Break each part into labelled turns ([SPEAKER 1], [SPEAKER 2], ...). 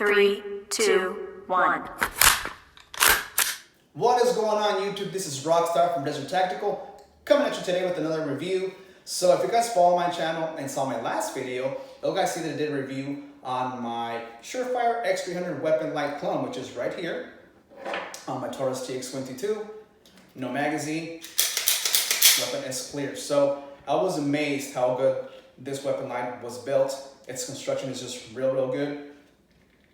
[SPEAKER 1] 3, 2, 1.
[SPEAKER 2] What is going on YouTube? This is Rockstar from Desert Tactical coming at you today with another review. So if you guys follow my channel and saw my last video, you guys see that I did a review on my Surefire X300 Weapon Light clone, which is right here on my Taurus TX22. No magazine, weapon is clear. So I was amazed how good this weapon light was built. Its construction is just real good.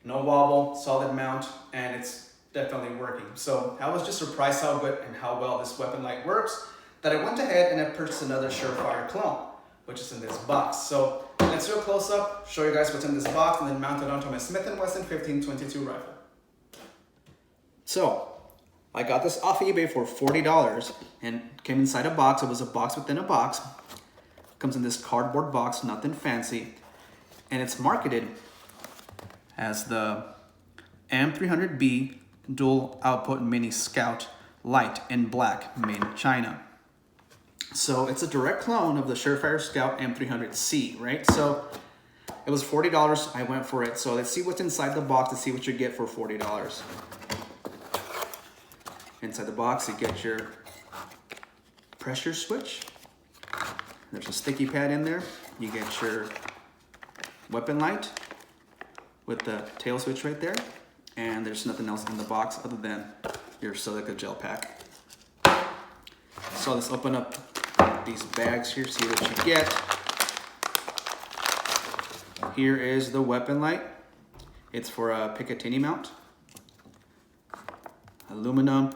[SPEAKER 2] No wobble, solid mount, and it's definitely working. So I was just surprised how good and how well this weapon light works that I went ahead and I purchased another Surefire clone, which is in this box. So let's do a close up, show you guys what's in this box, and then mount it onto my Smith & Wesson 1522 rifle. So I got this off eBay for $40 and came inside a box. It was a box within a box. Comes in this cardboard box, nothing fancy, and it's marketed as the M300B Dual Output Mini Scout Light in black, made in China. So it's a direct clone of the Surefire Scout M300C, right? So it was $40, I went for it. So let's see what's inside the box to see what you get for $40. Inside the box, you get your pressure switch. There's a sticky pad in there. You get your weapon light with the tail switch right there. And there's nothing else in the box other than your silica gel pack. So let's open up these bags here, see what you get. Here is the weapon light. It's for a Picatinny mount. Aluminum,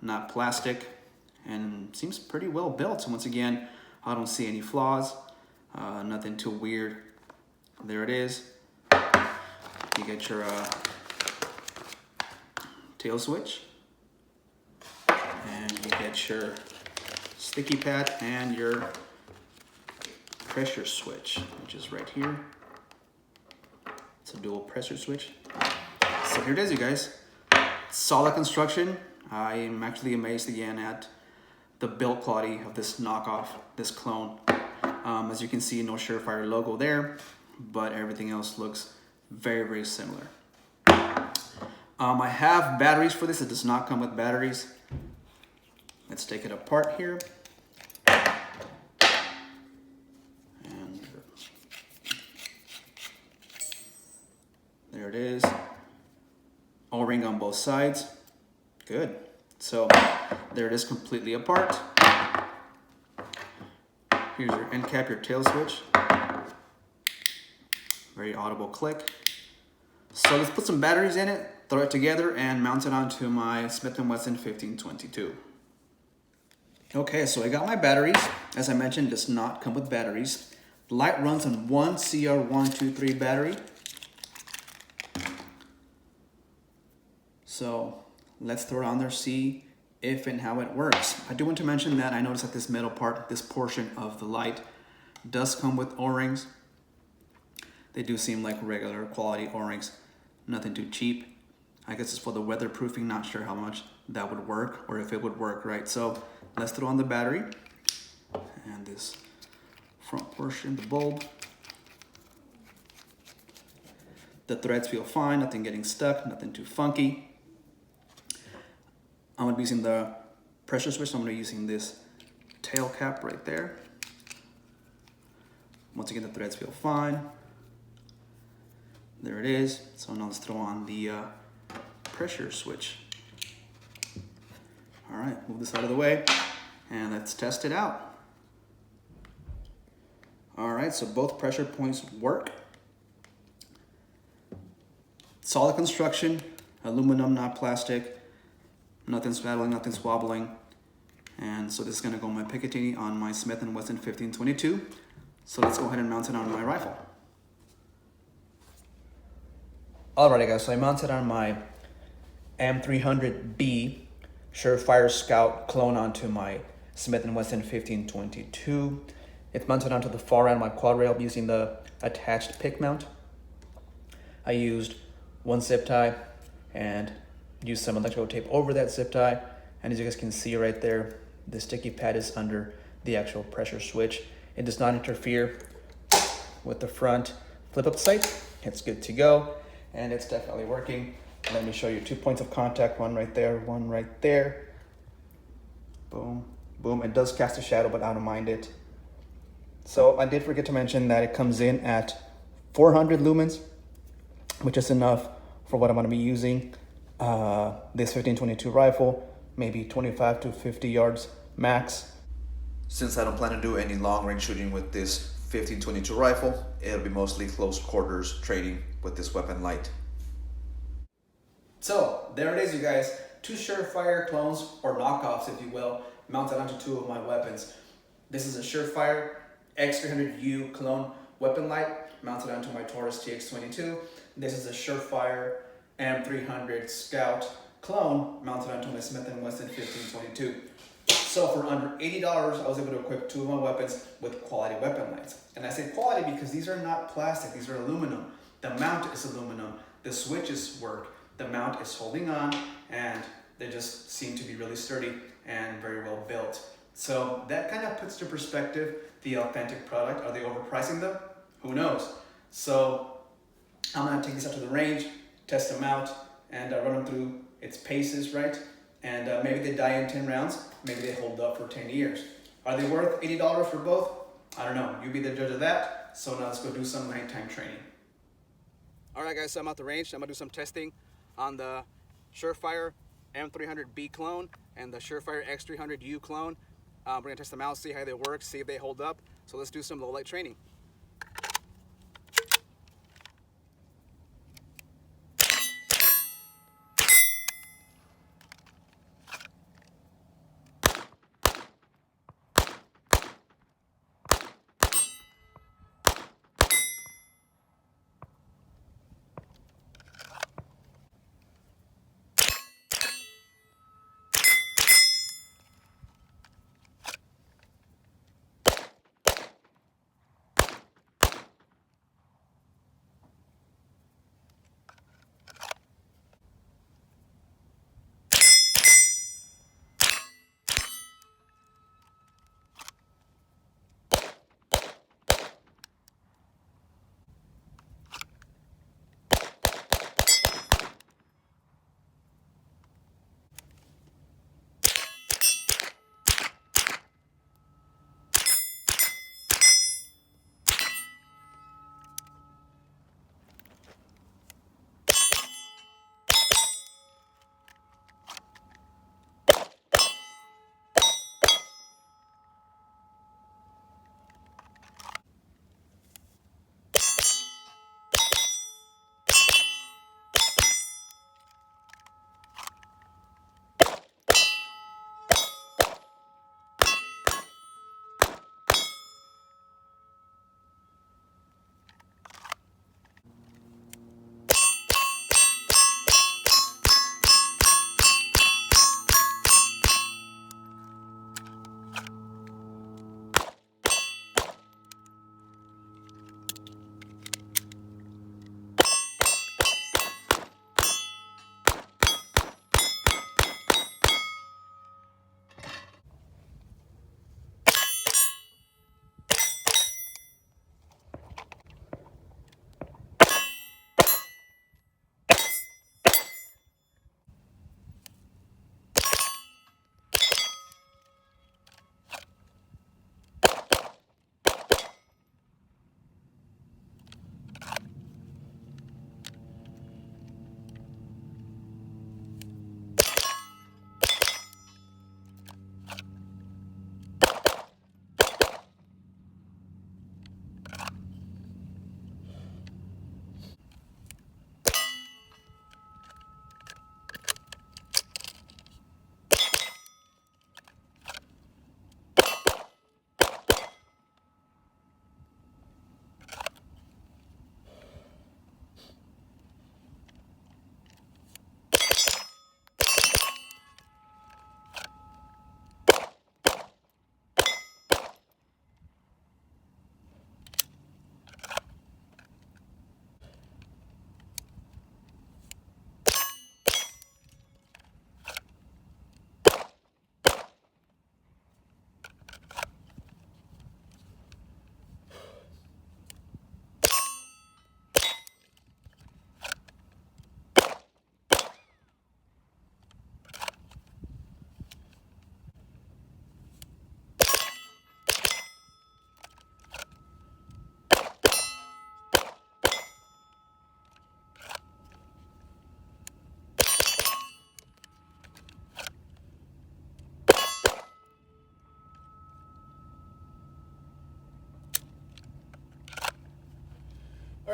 [SPEAKER 2] not plastic, and seems pretty well built. So once again, I don't see any flaws, nothing too weird. There it is. You get your tail switch, and you get your sticky pad and your pressure switch, which is right here. It's a dual pressure switch. So here it is, you guys. Solid construction. I am actually amazed again at the build quality of this knockoff, this clone. As you can see, no Surefire logo there, but everything else looks very similar. I have batteries for this. It does not come with batteries. Let's take it apart here. And there it is. O-ring on both sides. Good. So there it is, completely apart. Here's your end cap, your tail switch. Very audible click. So let's put some batteries in it, throw it together, and mount it onto my Smith & Wesson 1522. Okay, so I got my batteries. As I mentioned, does not come with batteries. The light runs on one CR123 battery. So let's throw it on there, see if and how it works. I do want to mention that I noticed that this metal part, this portion of the light, does come with O-rings. They do seem like regular quality O-rings, nothing too cheap. I guess it's for the weatherproofing, not sure how much that would work or if it would work, right? So let's throw on the battery and this front portion, the bulb. The threads feel fine, nothing getting stuck, nothing too funky. I'm gonna be using the pressure switch, so I'm gonna be using this tail cap right there. Once again, the threads feel fine. There it is. So now let's throw on the pressure switch. All right, move this out of the way and let's test it out. All right, so both pressure points work. Solid construction, aluminum, not plastic. Nothing's rattling, nothing's wobbling. And so this is gonna go on my Picatinny on my Smith & Wesson 1522. So let's go ahead and mount it on my rifle. Alrighty guys, so I mounted on my M300B Surefire Scout clone onto my Smith & Wesson 1522. It's mounted onto the far end of my quad rail using the attached pick mount. I used one zip tie and used some electrical tape over that zip tie. And as you guys can see right there, the sticky pad is under the actual pressure switch. It does not interfere with the front flip up sight. It's good to go. and it's definitely working. Let me show you 2 points of contact, one right there. Boom, boom. It does cast a shadow, but I don't mind it. So I did forget to mention that it comes in at 400 lumens, which is enough for what I'm going to be using. This 1522 rifle, maybe 25 to 50 yards max. Since I don't plan to do any long range shooting with this 1522 rifle, it'll be mostly close quarters training with this weapon light. So there it is, you guys. 2 Surefire clones, or knockoffs if you will, mounted onto 2 of my weapons. This is a Surefire X300U clone weapon light mounted onto my Taurus TX22. This is a Surefire M300C Scout clone mounted onto my Smith & Wesson 1522. So for under $80, I was able to equip 2 of my weapons with quality weapon lights. And I say quality because these are not plastic, these are aluminum. The mount is aluminum, the switches work, the mount is holding on, and they just seem to be really sturdy and very well built. So that kind of puts into perspective the authentic product. Are they overpricing them? Who knows? So I'm gonna take these out to the range, test them out, and run them through its paces, right? And maybe they die in 10 rounds, maybe they hold up for 10 years. Are they worth $80 for both? I don't know, you be the judge of that. So now let's go do some nighttime training. All right guys, so I'm at the range. I'm gonna do some testing on the Surefire M300B clone and the Surefire X300U clone. We're gonna test them out, see how they work, see if they hold up. So let's do some low light training.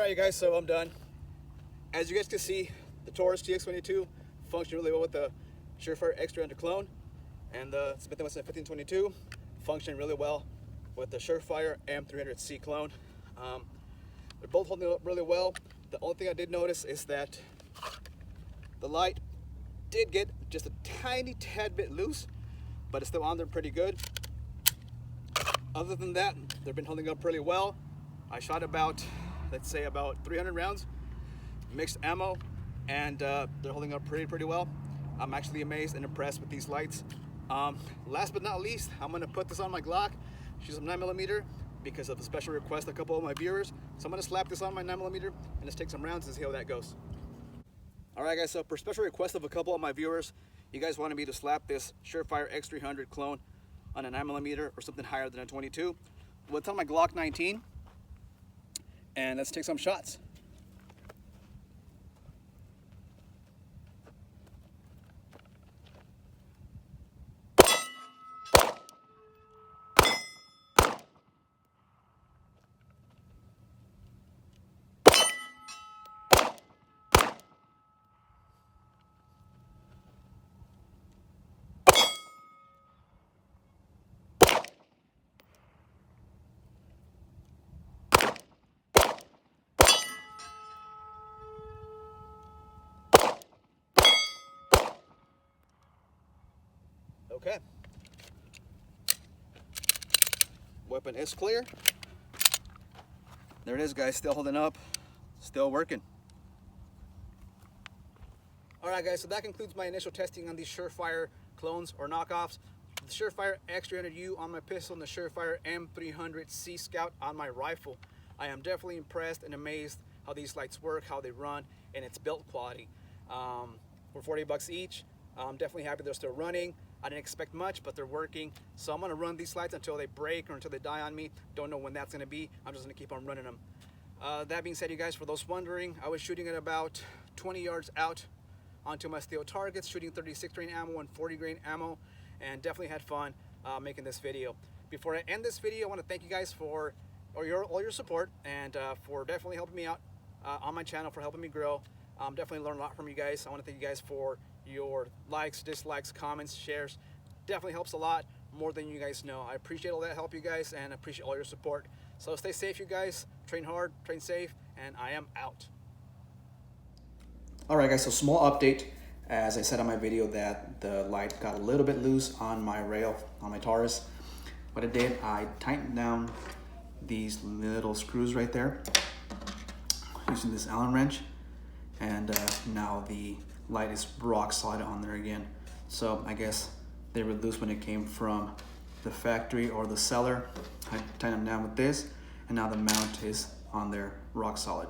[SPEAKER 2] Alright, you guys, so I'm done. As you guys can see, the Taurus TX22 functioned really well with the Surefire X300 clone, and the Smith & Wesson 1522 functioned really well with the Surefire M300C clone. They're both holding up really well. The only thing I did notice is that the light did get just a tiny tad bit loose, but it's still on there pretty good. Other than that, they've been holding up pretty well. I shot about, let's say, about 300 rounds, mixed ammo, and they're holding up pretty well. I'm actually amazed and impressed with these lights. Last but not least, I'm gonna put this on my Glock. She's a 9mm because of the special request of a couple of my viewers. So I'm gonna slap this on my 9mm and just take some rounds and see how that goes. All right, guys, so per special request of a couple of my viewers, you guys wanted me to slap this Surefire X300 clone on a 9mm or something higher than a 22. Well, it's on my Glock 19, and let's take some shots. Okay. Weapon is clear. There it is, guys, still holding up, still working. All right, guys, so that concludes my initial testing on these Surefire clones or knockoffs. The Surefire X300U on my pistol and the Surefire M300C Scout on my rifle. I am definitely impressed and amazed how these lights work, how they run, and its build quality. For 40 bucks each, I'm definitely happy they're still running. I didn't expect much, but they're working. So I'm gonna run these lights until they break or until they die on me. Don't know when that's gonna be. I'm just gonna keep on running them. That being said, you guys, for those wondering, I was shooting at about 20 yards out onto my steel targets, shooting 36 grain ammo and 40 grain ammo, and definitely had fun making this video. Before I end this video, I wanna thank you guys for all your support and for definitely helping me out on my channel, for helping me grow. Definitely learned a lot from you guys. I wanna thank you guys for your likes, dislikes, comments, shares. Definitely helps a lot, more than you guys know. I appreciate all that help, you guys, and I appreciate all your support. So stay safe, you guys. Train hard, train safe, and I am out. All right, guys, so small update. As I said on my video that the light got a little bit loose on my rail, on my Taurus. What I did, I tightened down these little screws right there using this Allen wrench, and now the light is rock solid on there again. So I guess they were loose when it came from the factory or the seller. I tightened them down with this, and now the mount is on there rock solid.